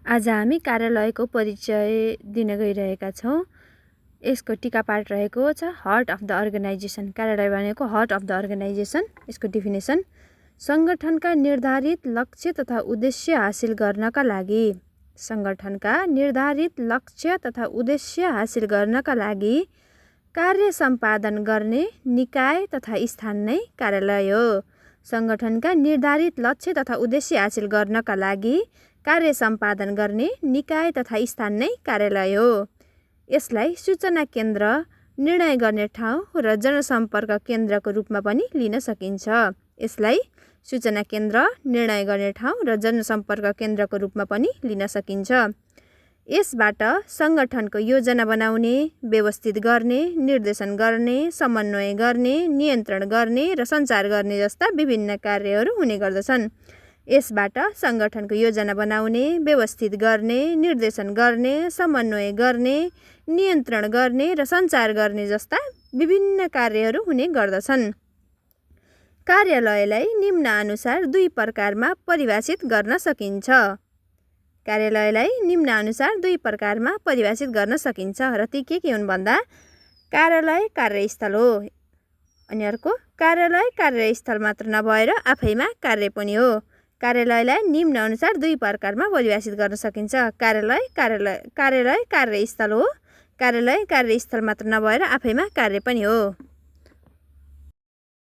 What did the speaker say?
आज हामी कार्यालयको परिचय दिन गइरहेका छौँ। यसको टीका पाठ रहेको छ हार्ट अफ द अर्गनाइजेसन। कार्यालय भनेको हार्ट अफ द अर्गनाइजेसन। यसको डिफिनेसन: सङ्गठनका निर्धारित लक्ष्य तथा उद्देश्य हासिल गर्नका लागि सङ्गठनका निर्धारित लक्ष्य तथा उद्देश्य हासिल गर्नका लागि कार्य सम्पादन गर्ने निकाय तथा स्थान नै कार्यालय हो। सङ्गठनका निर्धारित लक्ष्य तथा उद्देश्य हासिल गर्नका लागि कार्य सम्पादन गर्ने निकाय तथा स्थान नै कार्यालय हो। यसलाई सूचना केन्द्र, निर्णय गर्ने ठाउँ र जनसम्पर्क केन्द्रको रूपमा पनि लिन सकिन्छ। यसलाई सूचना केन्द्र, निर्णय गर्ने ठाउँ र जनसम्पर्क केन्द्रको रूपमा पनि लिन सकिन्छ। यसबाट सङ्गठनको योजना बनाउने, व्यवस्थित गर्ने, निर्देशन गर्ने, समन्वय गर्ने, नियन्त्रण गर्ने र सञ्चार गर्ने जस्ता विभिन्न कार्यहरू हुने गर्दछन्। यसबाट सङ्गठनको योजना बनाउने, व्यवस्थित गर्ने, निर्देशन गर्ने, समन्वय गर्ने, नियन्त्रण गर्ने र सञ्चार गर्ने जस्ता विभिन्न कार्यहरू हुने गर्दछन्। कार्यालयलाई निम्नानुसार 2 प्रकारमा परिभाषित गर्न सकिन्छ। कार्यालयलाई निम्नानुसार 2 प्रकारमा परिभाषित गर्न सकिन्छ र ती के हुन् भन्दा कार्यालय कार्यस्थल हो, अनि अर्को कार्यालय कार्यस्थल मात्र नभएर आफैमा कार्य पनि हो। कार्यालयलाई निम्नानुसार 2 प्रकारमा परिभाषित गर्न सकिन्छ। कार्यालय कार्यस्थल हो, कार्यालय कार्यस्थल मात्र नभएर आफैमा कार्य पनि हो।